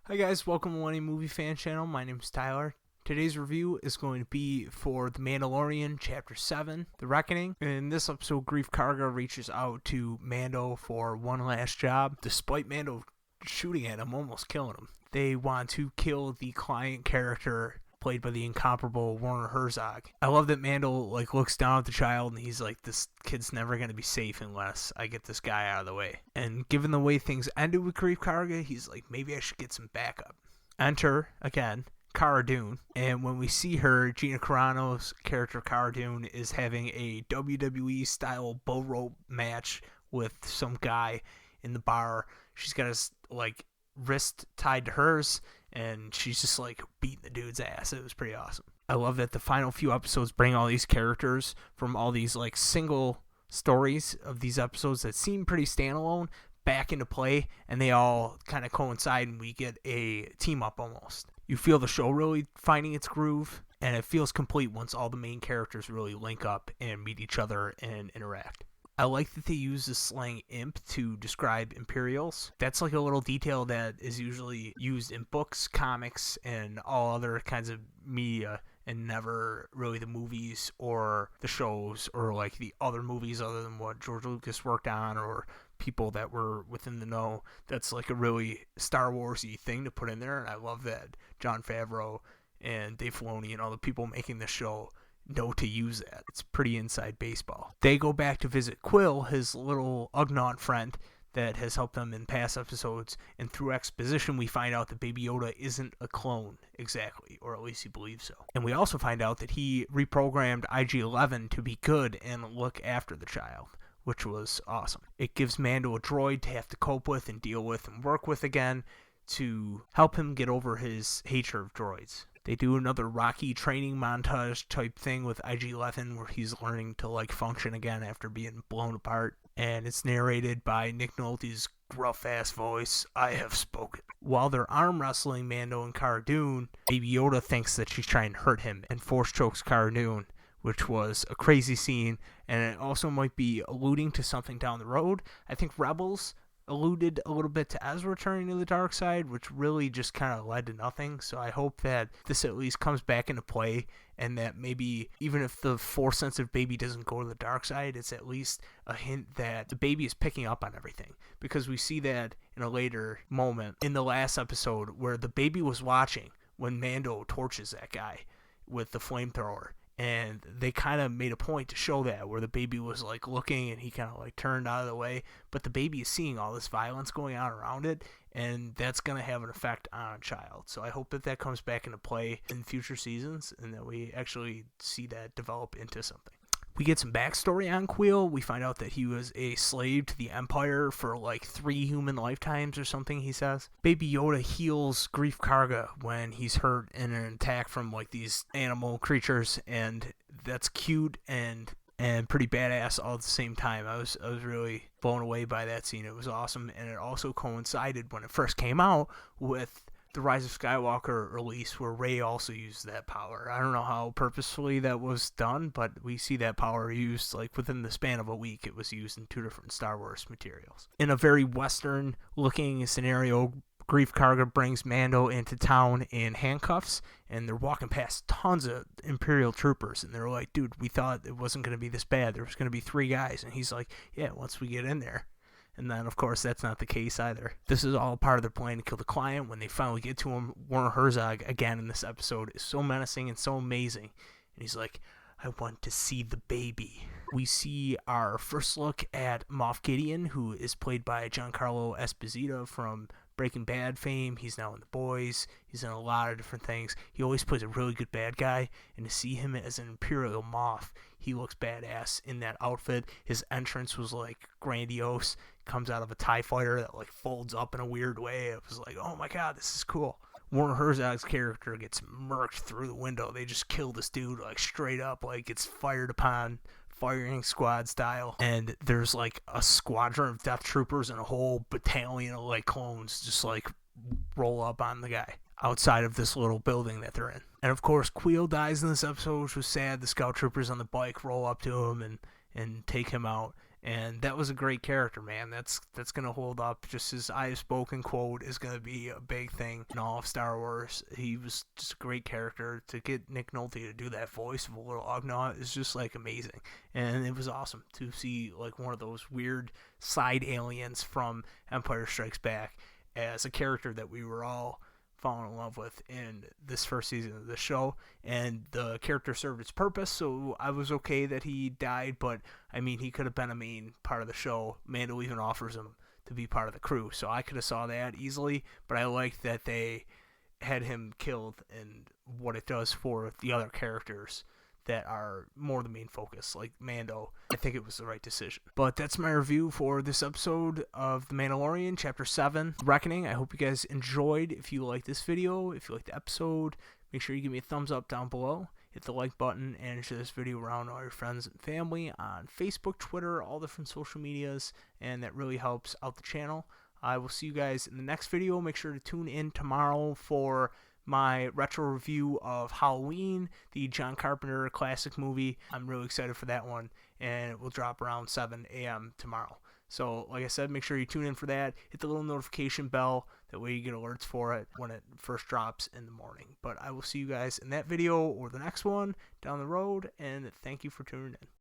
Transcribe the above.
Hi guys, welcome to One Movie Fan Channel. My name is Tyler. Today's review is going to be for The Mandalorian Chapter 7, The Reckoning. In this episode, Grief Karga reaches out to Mando for one last job. Despite Mando shooting at him, almost killing him, they want to kill the client character played by the incomparable Werner Herzog. I love that Mando looks down at the child and he's like, this kid's never going to be safe unless I get this guy out of the way. And given the way things ended with Grief Karga, he's like, maybe I should get some backup. Enter, again, Cara Dune. And when we see her, Gina Carano's character Cara Dune is having a WWE style bull rope match with some guy in the bar. She's got his wrist tied to hers, and she's just beating the dude's ass. It was pretty awesome. I love that the final few episodes bring all these characters from all these single stories of these episodes that seem pretty standalone back into play, and they all kind of coincide, and we get a team up almost. You feel the show really finding its groove, and it feels complete once all the main characters really link up and meet each other and interact. I like that they use the slang imp to describe Imperials. That's a little detail that is usually used in books, comics, and all other kinds of media, and never really the movies or the shows or the other movies other than what George Lucas worked on or people that were within the know. That's a really Star Wars-y thing to put in there, and I love that Jon Favreau and Dave Filoni and all the people making the show know to use that. It's pretty inside baseball. They go back to visit Quill, his little Ugnaught friend that has helped them in past episodes, and through exposition we find out that Baby Yoda isn't a clone exactly, or at least he believes so. And we also find out that he reprogrammed IG-11 to be good and look after the child, which was awesome. It gives Mando a droid to have to cope with and deal with and work with again to help him get over his hatred of droids. They do another Rocky training montage type thing with IG-11 where he's learning to function again after being blown apart. And it's narrated by Nick Nolte's gruff-ass voice, "I have spoken." While they're arm wrestling Mando and Cara Dune, Baby Yoda thinks that she's trying to hurt him and force chokes Cara Dune, which was a crazy scene. And it also might be alluding to something down the road. I think Rebels alluded a little bit to Ezra turning to the dark side, which really just kind of led to nothing. So I hope that this at least comes back into play, and that maybe even if the Force-sensitive baby doesn't go to the dark side, it's at least a hint that the baby is picking up on everything. Because we see that in a later moment in the last episode where the baby was watching when Mando torches that guy with the flamethrower. And they kind of made a point to show that, where the baby was looking and he kind of turned out of the way, but the baby is seeing all this violence going on around it, and that's going to have an effect on a child. So I hope that that comes back into play in future seasons and that we actually see that develop into something. We get some backstory on Quill. We find out that he was a slave to the Empire for 3 human lifetimes or something, he says. Baby Yoda heals Grief Karga when he's hurt in an attack from these animal creatures, and that's cute and pretty badass all at the same time. I was really blown away by that scene. It was awesome, and it also coincided when it first came out with the Rise of Skywalker release, where Rey also used that power. I don't know how purposefully that was done, but we see that power used within the span of a week. It was used in 2 different Star Wars materials. In a very Western looking scenario, Grief Karga brings Mando into town in handcuffs, and they're walking past tons of Imperial troopers, and they're like, dude, we thought it wasn't going to be this bad. There was going to be 3 guys. And he's like, yeah, once we get in there. And then, of course, that's not the case either. This is all part of their plan to kill the client. When they finally get to him, Werner Herzog, again in this episode, is so menacing and so amazing. And he's like, I want to see the baby. We see our first look at Moff Gideon, who is played by Giancarlo Esposito from Breaking Bad fame. He's now in The Boys. He's in a lot of different things. He always plays a really good bad guy, and to see him as an Imperial Moff, he looks badass in that outfit. His entrance was grandiose. Comes out of a TIE fighter that folds up in a weird way. It was oh my god, this is cool. Werner Herzog's character gets murked through the window. They just kill this dude straight up, it's fired upon, firing squad style. And there's a squadron of death troopers and a whole battalion of clones just roll up on the guy outside of this little building that they're in. And of course, Quill dies in this episode, which was sad. The scout troopers on the bike roll up to him and take him out. And that was a great character, man. That's gonna hold up. Just his I've spoken quote is gonna be a big thing in all of Star Wars. He was just a great character. To get Nick Nolte to do that voice of a little Ugnaught is just like amazing. And it was awesome to see like one of those weird side aliens from Empire Strikes Back as a character that we were all falling in love with in this first season of the show. And the character served its purpose, so I was okay that he died, but I mean, he could have been a main part of the show. Mando even offers him to be part of the crew, so I could have saw that easily, but I liked that they had him killed and what it does for the other characters that are more the main focus, like Mando. I think it was the right decision. But that's my review for this episode of The Mandalorian, Chapter 7, Reckoning. I hope you guys enjoyed. If you like this video, if you like the episode, make sure you give me a thumbs up down below. Hit the like button and share this video around all your friends and family on Facebook, Twitter, all different social medias, and that really helps out the channel. I will see you guys in the next video. Make sure to tune in tomorrow for my retro review of Halloween, the John Carpenter classic movie. I'm really excited for that one, and it will drop around 7 a.m. tomorrow. So, like I said, make sure you tune in for that. Hit the little notification bell. That way you get alerts for it when it first drops in the morning. But I will see you guys in that video or the next one down the road, and thank you for tuning in.